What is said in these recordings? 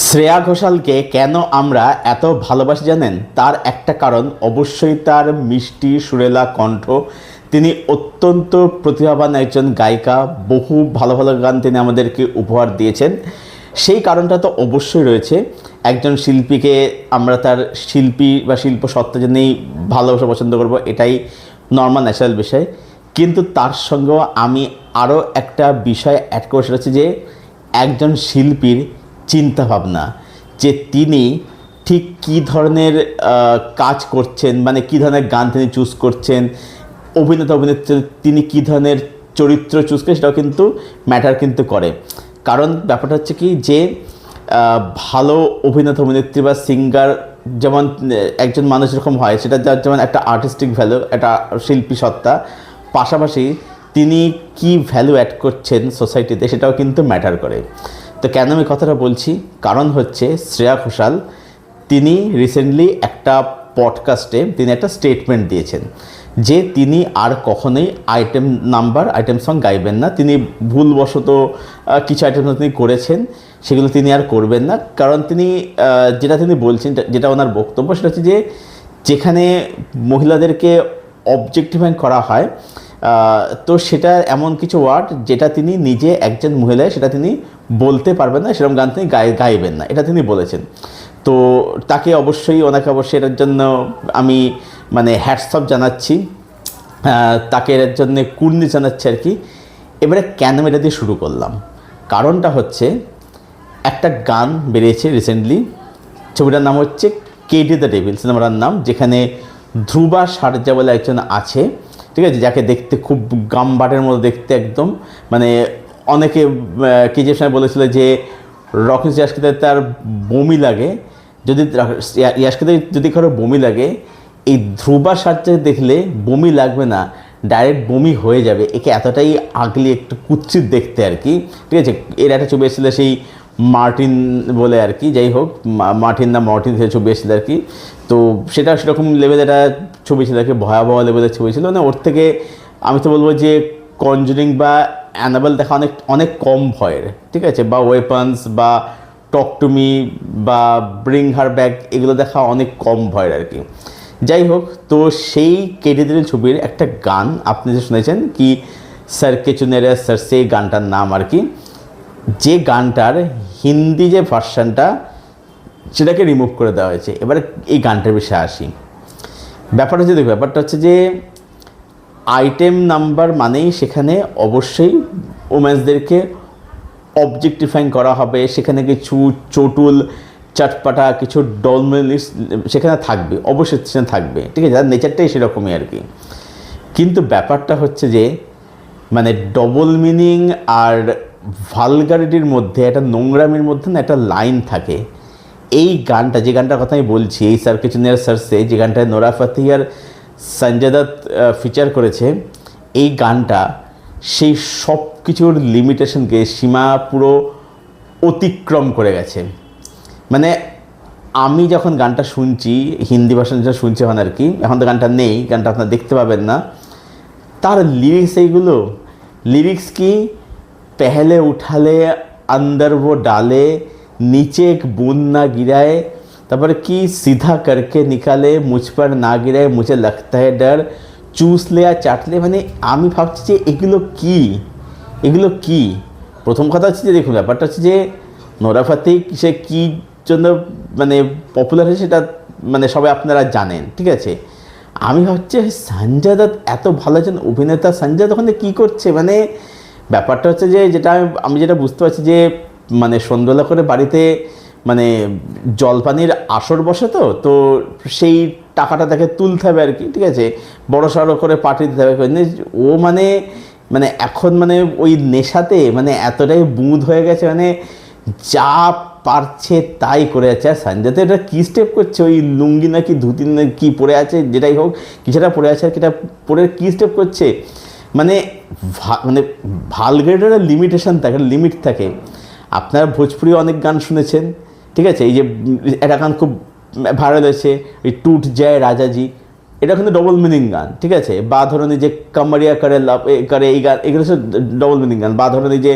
শ্রেয়া ঘোষালকে কেন আমরা এত ভালোবাসি জানেন? তার একটা কারণ অবশ্যই তার মিষ্টি সুরেলা কণ্ঠ। তিনি অত্যন্ত প্রতিভাবান একজন গায়িকা, বহু ভালো ভালো গান তিনি আমাদেরকে উপহার দিয়েছেন। সেই কারণটা তো অবশ্যই রয়েছে। একজন শিল্পীকে আমরা তার শিল্পী বা শিল্প সত্তা জন্যেই ভালোবাসা পছন্দ করব, এটাই নর্মাল ন্যাচারাল বিষয়। কিন্তু তার সঙ্গেও আমি আরও একটা বিষয় অ্যাড করে, সেটা হচ্ছে যে একজন শিল্পীর চিন্তাভাবনা, যে তিনি ঠিক কী ধরনের কাজ করছেন, মানে কী ধরনের গান তিনি চুজ করছেন, অভিনেত্রী তিনি কী ধরনের চরিত্র চুজ করে, সেটাও কিন্তু ম্যাটার কিন্তু করে। কারণ ব্যাপারটা হচ্ছে কি, যে ভালো অভিনেত্রী বা সিঙ্গার যেমন একজন মানুষ এরকম হয়, সেটা যার যেমন একটা আর্টিস্টিক ভ্যালু, একটা শিল্পী সত্তা, পাশাপাশি তিনি কি ভ্যালু অ্যাড করছেন সোসাইটিতে, সেটাও কিন্তু ম্যাটার করে। তো কেন আমি কথাটা বলছি, কারণ হচ্ছে শ্রেয়া ঘোষাল তিনি রিসেন্টলি একটা পডকাস্টে তিনি একটা স্টেটমেন্ট দিয়েছেন যে তিনি আর কখনোই আইটেম সং গাইবেন না। তিনি ভুলবশত কিছু আইটেম তিনি করেছেন, সেগুলো তিনি আর করবেন না। কারণ তিনি যেটা তিনি বলছেন, যেটা ওনার বক্তব্য, সেটা হচ্ছে যে যেখানে মহিলাদেরকে অবজেক্টিফাই করা হয়, তো সেটা এমন কিছু ওয়ার্ড যেটা তিনি নিজে একজন মহিলায় সেটা তিনি বলতে পারবেন না, সেরকম গান তিনি গাইবেন না, এটা তিনি বলেছেন। তো তাকে ওনাকে অবশ্যই এটার জন্য আমি মানে হ্যাটস অফ জানাচ্ছি, তাকে এর জন্য কুর্নি জানাচ্ছি আর কি। এবারে কেন এটা দিয়ে শুরু করলাম, কারণটা হচ্ছে একটা গান বেরিয়েছে রিসেন্টলি, ছবিটার নাম হচ্ছে কেডি দ্য ডেভিল, সিনেমাটার নাম, যেখানে ধ্রুবা সারজা বলে একজন আছে, ঠিক আছে, যাকে দেখতে খুব গামবাটের মতো দেখতে একদম, মানে অনেকে কেজিএফ সময় বলেছিল যে রকি ইয়াশকে তার বমি লাগে, যদি ইয়াশকে যদি কারো বমি লাগে, এই ধ্রুবা সারজা দেখলে বমি লাগবে না, ডাইরেক্ট বমি হয়ে যাবে। একে এতটাই আগলি, একটু কুৎসিত দেখতে আর কি, ঠিক আছে। এর একটা ছবি এসেছিলো সেই মার্টিন বলে আর কি, যাই হোক, মর্টিন সে ছবি এসেছিল আর কি। তো সেটা সেরকম লেভেলের একটা ছবি ছিল আর কি, ভয়াবহ লেভেলের ছবি ছিল। মানে ওর থেকে আমি তো বলবো যে কনজুরিং বা অ্যানাবেল দেখা অনেক কম ভয়ের, ঠিক আছে, বা ওয়েপন্স বা টক টু মি বা ব্রিং হার ব্যাক, এগুলো দেখা অনেক কম ভয়ের আর কি। যাই হোক, তো সেই কেডিদের ছবির একটা গান আপনি যে শুনেছেন কি, স্যার কে চুনেরা স্যার, সেই গানটার নাম আর কি, যে গানটার হিন্দি যে ভার্সানটা সেটাকে রিমুভ করে দেওয়া হয়েছে। এবারে এই গানটার বিষয়ে আসি। ব্যাপারটা হচ্ছে যে আইটেম নাম্বার মানেই সেখানে অবশ্যই ওমেন্সদেরকে অবজেক্টিফাইং করা হবে, সেখানে কিছু চটুল চটপাটা কিছু ডলমেলিস সেখানে থাকবে, অবশ্যই সেখানে থাকবে, ঠিক আছে, যার নেচারটাই সেরকমই আর কি। কিন্তু ব্যাপারটা হচ্ছে যে মানে ডবল মিনিং আর ভালগারিটির মধ্যে, একটা নোংরামির মধ্যে না একটা লাইন থাকে। এই গানটা, যে গানটার কথা আমি বলছি, এই স্যার কে চুনেরা স্যারসে, যে গানটায় নোরা ফাতেহি আর সঞ্জয় দত্ত ফিচার করেছে, এই গানটা সেই সব কিছুর লিমিটেশনকে, সীমা পুরো অতিক্রম করে গেছে। মানে আমি যখন গানটা শুনছি, হিন্দি ভাষা যখন শুনছি এখন আর কি, এখন তো গানটা নেই, গানটা আপনারা দেখতে পাবেন না, তার লিরিক্স এইগুলো, লিরিক্স কি, पहले उठाले अंदर वो डाले, नीचे एक बूंद ना गिराए, তারপরে কি, सीधा करके निकाले, मुझ पर ना गिराए, मुझे लगता है डर, চুষ লে আর চাটলে। মানে আমি ভাবছি যে এগুলো কি। প্রথম কথা হচ্ছে যে দেখুন, ব্যাপারটা হচ্ছে যে নোরা ফাতেহি সে কী জন্য মানে পপুলার হয়েছে, সেটা মানে সবাই আপনারা জানেন, ঠিক আছে। আমি ভাবছি সঞ্জয় দত্ত এত ভালো একজন অভিনেতা, সঞ্জয় দত্ত ওখানে কী করছে। মানে ব্যাপারটা হচ্ছে যে আমি যেটা বুঝতে পারছি যে মানে সন্ধ্যাবেলা করে বাড়িতে মানে জলপানির আসর বসে, তো সেই টাকাটা তাকে তুলতে হবে আর কি, ঠিক আছে, বড় সড়ো করে পাঠিয়ে দিতে হবে। ও মানে এখন মানে ওই নেশাতে মানে এতটাই বুঁদ হয়ে গেছে, মানে যা পারছে তাই করে যাচ্ছে। আর সঞ্জয়তে এটা কী স্টেপ করছে, ওই লুঙ্গি নাকি ধুতি না কি পরে আছে, যেটাই হোক কিছুটা পরে আছে আর কি, এটা পরে কী স্টেপ করছে। মানে ভালগারিটির লিমিটেশন থাকে, লিমিট থাকে। আপনারা ভোজপুরি অনেক গান শুনেছেন, ঠিক আছে, এই যে একটা গান খুব ভাইরাল হয়েছে, ওই টুট যায় রাজাজি, এটা কিন্তু ডবল মিনিং গান, ঠিক আছে। বা ধরুন এই যে কামারিয়া করে লাভ করে, এই গান, এগুলো হচ্ছে ডবল মিনিং গান। বা ধরুন এই যে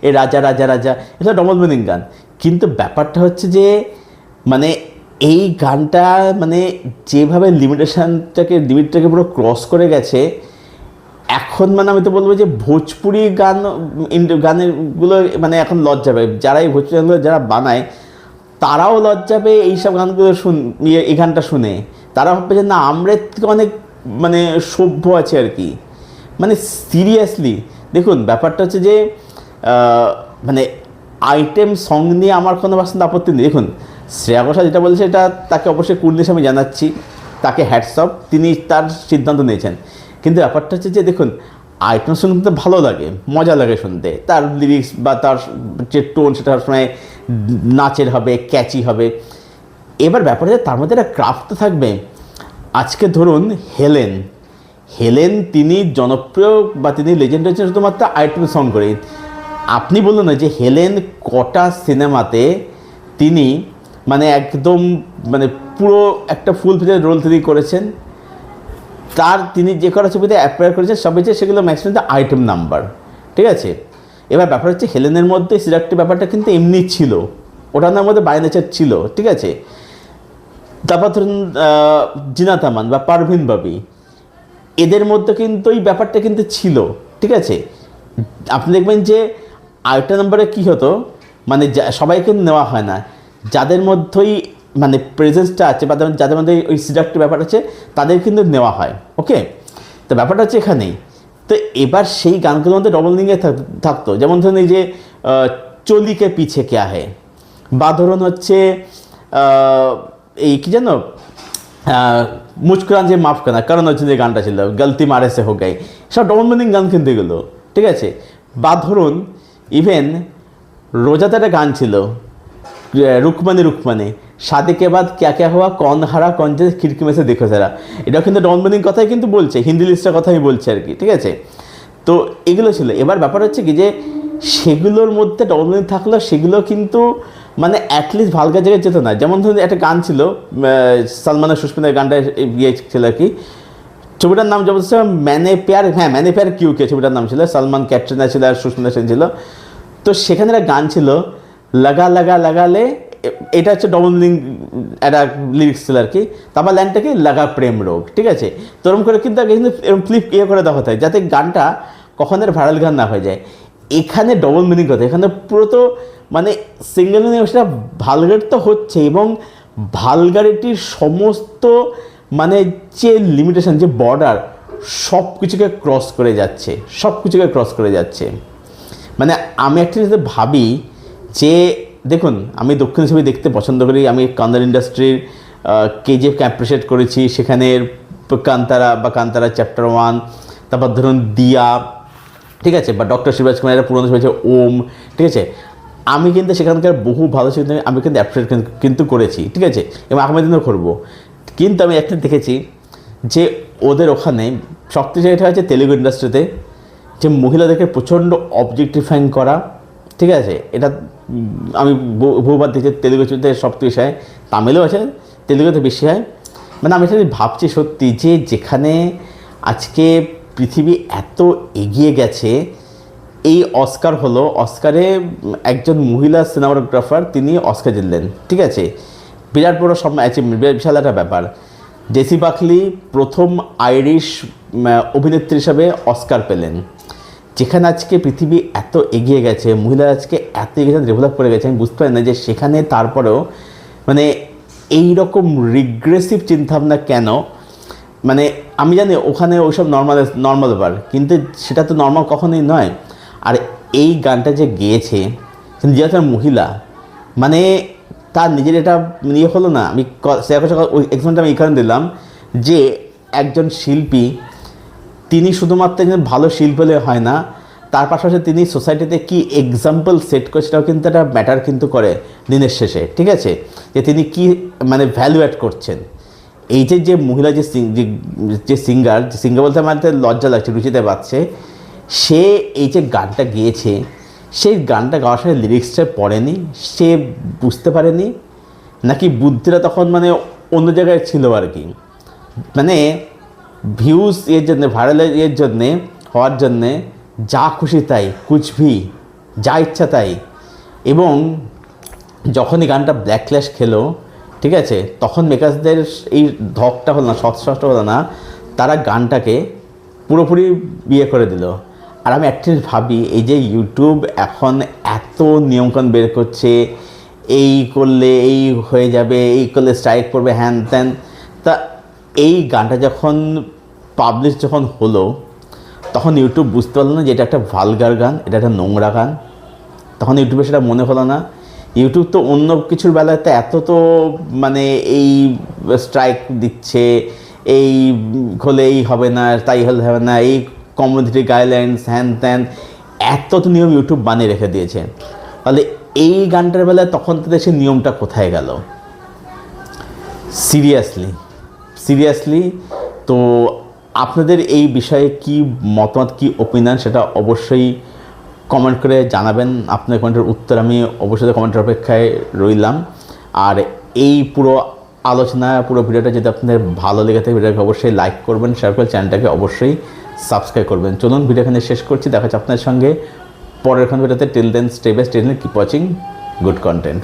এ রাজা রাজা রাজা, এটা ডবল মিনিং গান। কিন্তু ব্যাপারটা হচ্ছে যে মানে এই গানটা মানে যেভাবে লিমিটটাকে পুরো ক্রস করে গেছে, এখন মানে আমি তো বলবো যে ভোজপুরি গানেরগুলো মানে এখন লজ্জা পায়, যারা এই ভোজপুরি গানগুলো যারা বানায় তারাও লজ্জা পেয়ে এইসব গানগুলো এই গানটা শুনে তারা ভাববে যে না, আমরা এর থেকে অনেক মানে সভ্য আছে আর কি। মানে সিরিয়াসলি দেখুন, ব্যাপারটা হচ্ছে যে মানে আইটেম সং নিয়ে আমার কোনো বাস্তব আপত্তি নেই। দেখুন, শ্রেয়া ঘোষাল যেটা বলছে এটা তাকে অবশ্যই কুর্নিশ আমি জানাচ্ছি, তাকে হ্যাটস অফ, তিনি তার সিদ্ধান্ত নিয়েছেন। কিন্তু ব্যাপারটা হচ্ছে যে দেখুন, আইটেম শুনতে ভালো লাগে, মজা লাগে শুনতে, তার লিরিক্স বা তার যে টোন সেটা সময় নাচের হবে, ক্যাচি হবে। এবার ব্যাপার হচ্ছে তার মধ্যে একটা ক্রাফট তো থাকবে। আজকে ধরুন হেলেন তিনি জনপ্রিয় বা তিনি লেজেন্ড হয়েছেন শুধুমাত্র আইটেম সং করে। আপনি বলুন না যে হেলেন কটা সিনেমাতে তিনি মানে একদম মানে পুরো একটা ফুল ফিচার রোল তিনি করেছেন, তিনি যে কটা ছবিতে অ্যাপিয়ার করেছেন সবই যে সেগুলো ম্যাক্সিমাম আইটেম নাম্বার, ঠিক আছে। এবার ব্যাপার হচ্ছে হেলেনের মধ্যে সিলেক্টিভ ব্যাপারটা কিন্তু এমনি ছিল, ওটার মধ্যে বাই নেচার ছিল, ঠিক আছে। তারপর ধরুন জিনাত আমান বা পারভিন বাবি, এদের মধ্যে কিন্তু এই ব্যাপারটা কিন্তু ছিল, ঠিক আছে। আপনি দেখবেন যে আইটেম নাম্বারে কী হতো, মানে সবাইকে নেওয়া হয় না, যাদের মধ্যেই মানে প্রেজেন্সটা আছে বা যাদের মধ্যে ওই সিলেক্টিভ ব্যাপার আছে তাদের কিন্তু নেওয়া হয়, ওকে। তো ব্যাপারটা হচ্ছে এখানেই। তো এবার সেই গানগুলোর মধ্যে ডবল মিনিংয়ে থাকতো, যেমন ধরুন এই যে চলিকে পিছে ক্যা হে, বা ধরুন হচ্ছে এই কী জানো মুচকুরান যে মাফ কানা, কারণ হচ্ছে যে গানটা ছিল গলতি মারে সে হো গাই, সব ডবল মিনিং গান কিন্তু এগুলো, ঠিক আছে। বা ধরুন ইভেন রোজাতে একটা গান ছিল রুকমানি শাদি কে বাদ ক্যা ক্যা হওয়া কন হারা কন যে খিড়কি মেসে দেখো যারা, এটাও কিন্তু ডবল মিনিং কথাই কিন্তু বলছে, হিন্দি লিস্টের কথাই বলছে আর কি, ঠিক আছে। তো এগুলো ছিল। এবার ব্যাপার হচ্ছে কি যে সেগুলোর মধ্যে ডবল মিনিং থাকলেও সেগুলো কিন্তু মানে অ্যাটলিস্ট ভালগার জায়গায় যেত না। যেমন ধরুন একটা গান ছিল সালমানের সুস্মিতার গানটা ইয়ে ছিল আর কি, ছবিটার নাম যেমন ম্যানে প্যার, হ্যাঁ ম্যানে প্যার কিউ কে ছবিটার নাম ছিল, সালমান ক্যাটরিনা ছিল আর সুস্মিতা সেন ছিল। তো সেখানে একটা গান ছিল লাগা লাগা লাগালে, এটা হচ্ছে ডবল মিনিং একটা লিরিক্স ছিল আর কি। তারপর লাইনটা কি লাগা প্রেম রোগ, ঠিক আছে। তোরম করে কিন্তু এরকম ফ্লিপ করে দেওয়া হয় যাতে গানটা কখনের ভাইরাল গান না হয়ে যায়। এখানে ডবল মিনিং কথা, এখানে পুরো তো মানে সিঙ্গেল মিনিং, সেটা ভালগার তো হচ্ছে, এবং ভালগারিটির সমস্ত মানে যে লিমিটেশন, যে বর্ডার, সব কিছুকে ক্রস করে যাচ্ছে। মানে আমি অ্যাকচুয়ালি ভাবি যে দেখুন, আমি দক্ষিণ ছবি দেখতে পছন্দ করি, আমি কান্নাড়া ইন্ডাস্ট্রির কেজিএফকে অ্যাপ্রিসিয়েট করেছি, সেখানের কান্তারা চ্যাপ্টার 1, তারপর ধরুন দিয়া, ঠিক আছে, বা ডক্টর শিবরাজ কুমারের পুরনো ছবি আছে ওম, ঠিক আছে। আমি কিন্তু সেখানকার বহু ভালো ছবি আমি কিন্তু অ্যাপ্রিসিয়েট কিন্তু করেছি, ঠিক আছে, এবং আগামী দিনেও করবো। কিন্তু আমি একটা দেখেছি যে ওদের ওখানে সবচেয়ে যেটা হচ্ছে তেলুগু ইন্ডাস্ট্রিতে যে মহিলাদেরকে প্রচণ্ড অবজেক্টিফাইং করা, ঠিক আছে। এটা আমি বহুবার দেখছি তেলুগু ছবিতে সব বেশি হয়, তামিলেও আছে, তেলুগুতে বেশি হয়। মানে আমি এটা ভাবছি সত্যি যে যেখানে আজকে পৃথিবী এত এগিয়ে গেছে, এই অস্কার হলো, অস্কারে একজন মহিলা সিনেমাটোগ্রাফার তিনি অস্কার জিতলেন, ঠিক আছে। বিরাট বড় সব অ্যাচিভমেন্ট, বিশাল একটা ব্যাপার। জেসি বাকলি প্রথম আইরিশ অভিনেত্রী হিসাবে অস্কার পেলেন। যেখানে আজকে পৃথিবী এত এগিয়ে গেছে, মহিলারা আজকে এত এগিয়ে ডেভেলপ করে গেছে, আমি বুঝতে পারি না যে সেখানে তারপরেও মানে এই রকম রিগ্রেসিভ চিন্তাভাবনা কেন। মানে আমি জানি ওখানে ওইসব নর্মাল ব্যাপার, কিন্তু সেটা তো নর্মাল কখনোই নয়। আর এই গানটা যে গেয়েছে যেহেতু মহিলা, মানে তার নিজের এটা নিয়ে হলো না। আমি ওই এক্সাম্পলটা আমি এই কারণে দিলাম যে একজন শিল্পী তিনি শুধুমাত্র একজন ভালো শিল্পী হলে হয় না, তার পাশাপাশি তিনি সোসাইটিতে কি এক্সাম্পল সেট করে সেটাও কিন্তু একটা ম্যাটার কিন্তু করে দিনের শেষে, ঠিক আছে, যে তিনি কি মানে ভ্যালু অ্যাড করছেন। এই যে মহিলা যে সিঙ্গার বলতে আমার লজ্জা লাগছে, রুচিতে পাচ্ছে, সে এই যে গানটা গেয়েছে, সেই গানটা গাওয়ার সময় লিরিক্সটা পড়েনি, সে বুঝতে পারেনি, নাকি বুদ্ধিটা তখন মানে অন্য জায়গায় ছিল আর কি। মানে ভিউজ এর জন্যে, ভাইরাল এর জন্যে হওয়ার জন্যে যা খুশি তাই, কুচভি যা ইচ্ছা তাই। এবং যখনই গানটা ব্ল্যাকল্যাশ খেলো, ঠিক আছে, তখন মেকার্সদের এই ধকটা হলো না, সৎসাহসটা হলো না, তারা গানটাকে পুরোপুরি বিয়ে করে দিল। আর আমি একটা ভাবি, এই যে ইউটিউব এখন এত নিয়মকানুন বের করছে, এই করলে এই হয়ে যাবে, এই করলে স্ট্রাইক পড়বে, হ্যান ত্যান, তা এই গানটা যখন পাবলিশ যখন হলো, তখন ইউটিউব বুঝতে পারলো না যে এটা একটা ভালগার গান, এটা একটা নোংরা গান। তখন ইউটিউবে সেটা মনে হলো না। ইউটিউব তো অন্য কিছুর বেলাতে এত তো মানে এই স্ট্রাইক দিচ্ছে, এই হলে এই হবে না, তাই হলে হবে না, এই কমিউনিটি গাইডলাইন্স হ্যান ত্যান, এত তো নিয়ম ইউটিউব বানিয়ে রেখে দিয়েছে। তাহলে এই গানটার বেলায় তখন তাদের সেই নিয়মটা কোথায় গেল? সিরিয়াসলি তো আপনাদের এই বিষয়ে কি মতামত, কি ওপিনিয়ন, সেটা অবশ্যই কমেন্ট করে জানাবেন। আপনার কমেন্টের উত্তর আমি অবশ্যই কমেন্টের অপেক্ষায় রইলাম। আর এই পুরো আলোচনা, পুরো ভিডিওটা যদি আপনাদের ভালো লেগে থাকে, ভিডিওটাকে অবশ্যই লাইক করবেন, শেয়ার করে চ্যানেলটাকে অবশ্যই সাবস্ক্রাইব করবেন। চলুন ভিডিও এখানে শেষ করছি, দেখা হচ্ছে আপনার সঙ্গে পরের ভিডিওতে। Till then stay best, keep watching good content.